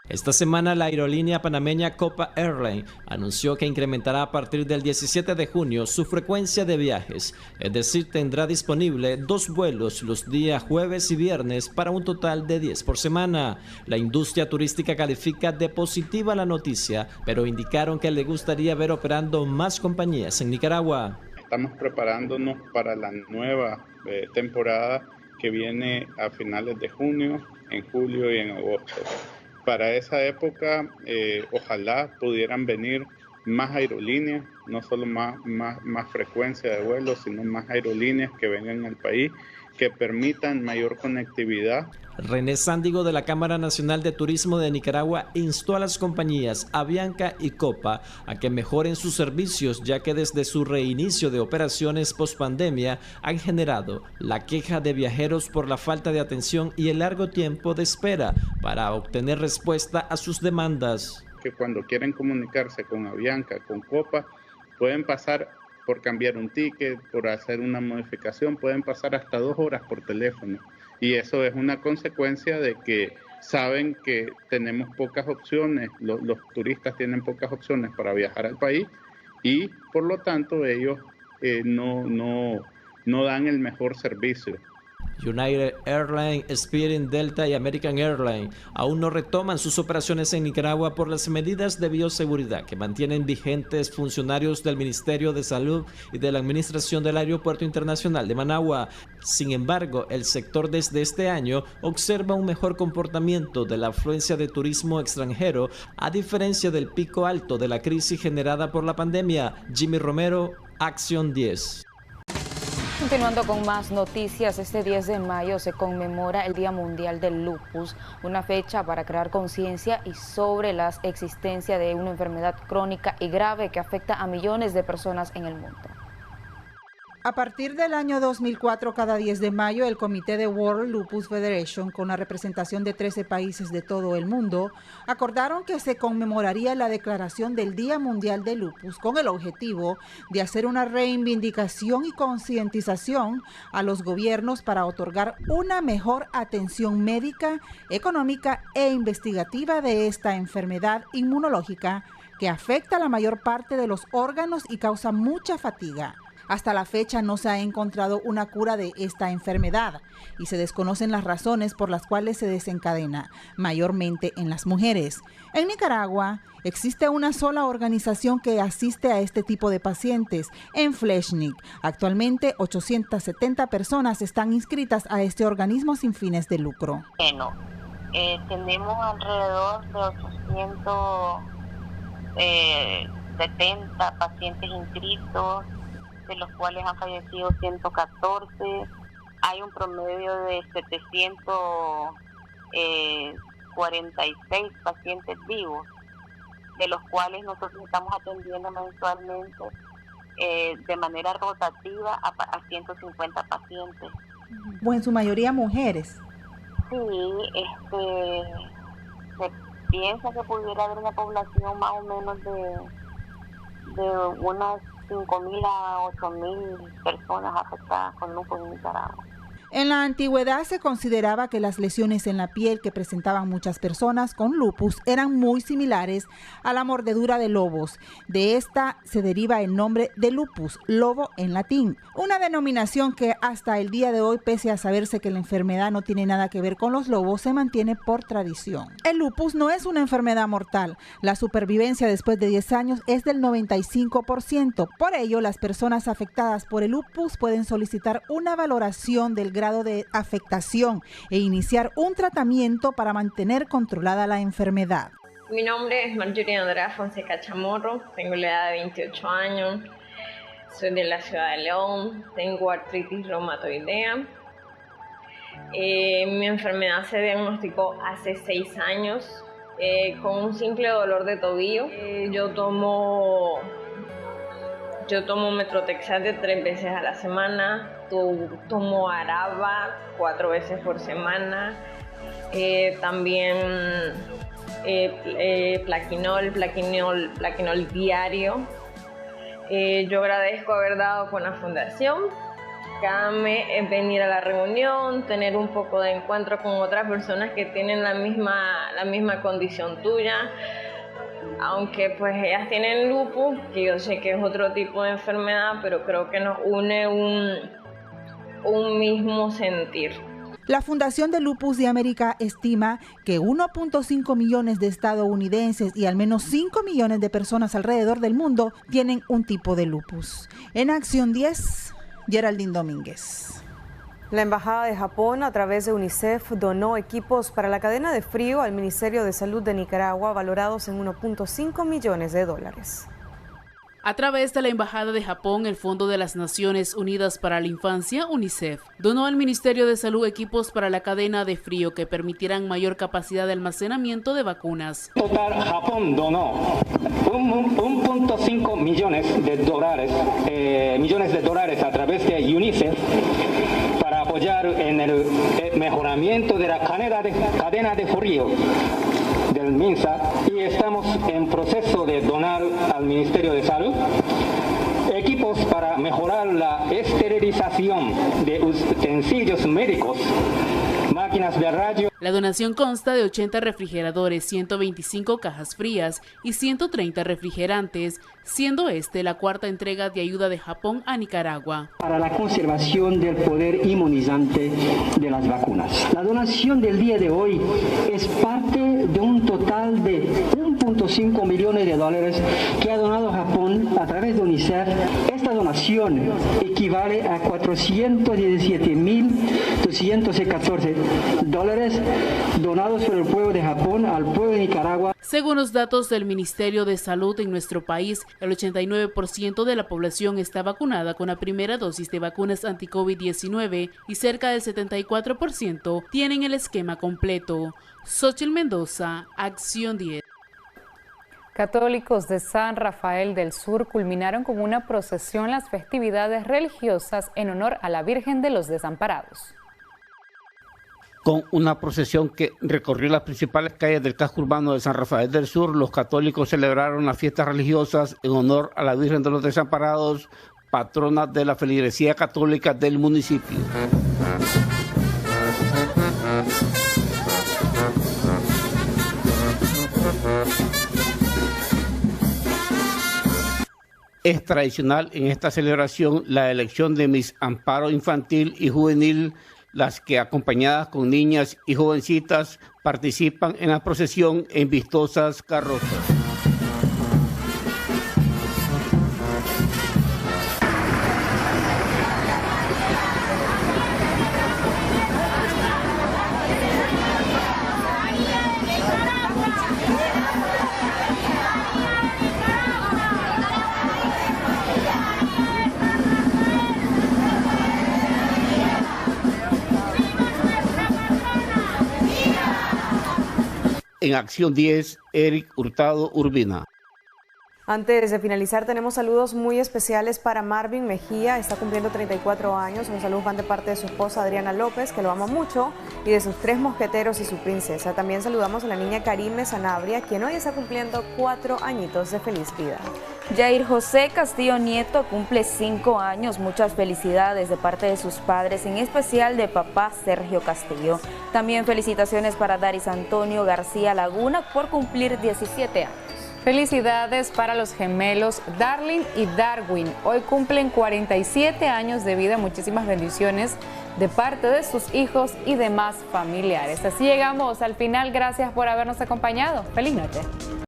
Esta semana la aerolínea panameña Copa Airlines anunció que incrementará a partir del 17 de junio su frecuencia de viajes, es decir, tendrá disponible 2 vuelos los días jueves y viernes para un total de 10 por semana. La industria turística califica de positiva la noticia, pero indicaron que le gustaría ver operando más compañías en Nicaragua. Estamos preparándonos para la nueva temporada que viene a finales de junio, en julio y en agosto. Para esa época, ojalá pudieran venir más aerolíneas, no solo más frecuencia de vuelos, sino más aerolíneas que vengan al país, que permitan mayor conectividad. René Sándigo de la Cámara Nacional de Turismo de Nicaragua instó a las compañías Avianca y Copa a que mejoren sus servicios, ya que desde su reinicio de operaciones post-pandemia han generado la queja de viajeros por la falta de atención y el largo tiempo de espera para obtener respuesta a sus demandas. Que cuando quieren comunicarse con Avianca, con Copa, pueden pasar por cambiar un ticket, por hacer una modificación, pueden pasar hasta 2 horas por teléfono. Y eso es una consecuencia de que saben que tenemos pocas opciones, los turistas tienen pocas opciones para viajar al país y por lo tanto ellos no dan el mejor servicio. United Airlines, Spirit, Delta y American Airlines aún no retoman sus operaciones en Nicaragua por las medidas de bioseguridad que mantienen vigentes funcionarios del Ministerio de Salud y de la Administración del Aeropuerto Internacional de Managua. Sin embargo, el sector desde este año observa un mejor comportamiento de la afluencia de turismo extranjero, a diferencia del pico alto de la crisis generada por la pandemia. Jimmy Romero, Acción 10. Continuando con más noticias, este 10 de mayo se conmemora el Día Mundial del Lupus, una fecha para crear conciencia y sobre la existencia de una enfermedad crónica y grave que afecta a millones de personas en el mundo. A partir del año 2004, cada 10 de mayo, el comité de World Lupus Federation, con la representación de 13 países de todo el mundo, acordaron que se conmemoraría la declaración del Día Mundial del Lupus con el objetivo de hacer una reivindicación y concientización a los gobiernos para otorgar una mejor atención médica, económica e investigativa de esta enfermedad inmunológica que afecta a la mayor parte de los órganos y causa mucha fatiga. Hasta la fecha no se ha encontrado una cura de esta enfermedad y se desconocen las razones por las cuales se desencadena, mayormente en las mujeres. En Nicaragua existe una sola organización que asiste a este tipo de pacientes, en Fleshnik. Actualmente 870 personas están inscritas a este organismo sin fines de lucro. Bueno, tenemos alrededor de 870 pacientes inscritos, de los cuales han fallecido 114. Hay un promedio de 746 pacientes vivos, de los cuales nosotros estamos atendiendo mensualmente de manera rotativa a 150 pacientes. Bueno, en su mayoría mujeres. Sí, se piensa que pudiera haber una población más o menos de unas 5.000 a 8.000 personas afectadas con lupus en Nicaragua. En la antigüedad se consideraba que las lesiones en la piel que presentaban muchas personas con lupus eran muy similares a la mordedura de lobos. De esta se deriva el nombre de lupus, lobo en latín, una denominación que hasta el día de hoy, pese a saberse que la enfermedad no tiene nada que ver con los lobos, se mantiene por tradición. El lupus no es una enfermedad mortal. La supervivencia después de 10 años es del 95%. Por ello, las personas afectadas por el lupus pueden solicitar una valoración del grado de afectación e iniciar un tratamiento para mantener controlada la enfermedad. Mi nombre es Marjorie Andrea Fonseca Chamorro, tengo la edad de 28 años, soy de la ciudad de León, tengo artritis reumatoidea. Mi enfermedad se diagnosticó hace 6 años con un simple dolor de tobillo. Yo tomo Metrotexate 3 veces a la semana, tomo Araba 4 veces por semana, también Plaquinol diario. Yo agradezco haber dado con la fundación. Cada mes es venir a la reunión, tener un poco de encuentro con otras personas que tienen la misma condición tuya. Aunque pues ellas tienen lupus, que yo sé que es otro tipo de enfermedad, pero creo que nos une un mismo sentir. La Fundación de Lupus de América estima que 1.5 millones de estadounidenses y al menos 5 millones de personas alrededor del mundo tienen un tipo de lupus. En Acción 10, Geraldine Domínguez. La Embajada de Japón, a través de UNICEF, donó equipos para la cadena de frío al Ministerio de Salud de Nicaragua, valorados en 1.5 millones de dólares. A través de la Embajada de Japón, el Fondo de las Naciones Unidas para la Infancia, UNICEF, donó al Ministerio de Salud equipos para la cadena de frío que permitirán mayor capacidad de almacenamiento de vacunas. Total, Japón donó 1.5 millones de dólares a través de UNICEF para apoyar en el mejoramiento de la cadena de frío del MINSA, y estamos en proceso de donar al Ministerio de Salud equipos para mejorar la esterilización de utensilios médicos, máquinas de radio. La donación consta de 80 refrigeradores, 125 cajas frías y 130 refrigerantes, siendo este la cuarta entrega de ayuda de Japón a Nicaragua. Para la conservación del poder inmunizante de las vacunas. La donación del día de hoy es parte de un total de 1.5 millones de dólares que ha donado Japón a través de UNICEF. Esta donación equivale a 417.214 dólares donados por el pueblo de Japón al pueblo de Nicaragua. Según los datos del Ministerio de Salud en nuestro país, el 89% de la población está vacunada con la primera dosis de vacunas anti-COVID-19 y cerca del 74% tienen el esquema completo. Xochitl Mendoza, Acción 10. Católicos de San Rafael del Sur culminaron con una procesión las festividades religiosas en honor a la Virgen de los Desamparados. Con una procesión que recorrió las principales calles del casco urbano de San Rafael del Sur, los católicos celebraron las fiestas religiosas en honor a la Virgen de los Desamparados, patrona de la feligresía católica del municipio. Es tradicional en esta celebración la elección de Miss Amparo Infantil y Juvenil, las que acompañadas con niñas y jovencitas participan en la procesión en vistosas carrozas. En Acción 10, Eric Hurtado Urbina. Antes de finalizar, tenemos saludos muy especiales para Marvin Mejía, está cumpliendo 34 años. Un saludo van de parte de su esposa Adriana López, que lo ama mucho, y de sus 3 mosqueteros y su princesa. También saludamos a la niña Karime Sanabria, quien hoy está cumpliendo 4 añitos de feliz vida. Jair José Castillo Nieto cumple 5 años. Muchas felicidades de parte de sus padres, en especial de papá Sergio Castillo. También felicitaciones para Daris Antonio García Laguna por cumplir 17 años. Felicidades para los gemelos Darling y Darwin. Hoy cumplen 47 años de vida. Muchísimas bendiciones de parte de sus hijos y demás familiares. Así llegamos al final. Gracias por habernos acompañado. Feliz noche.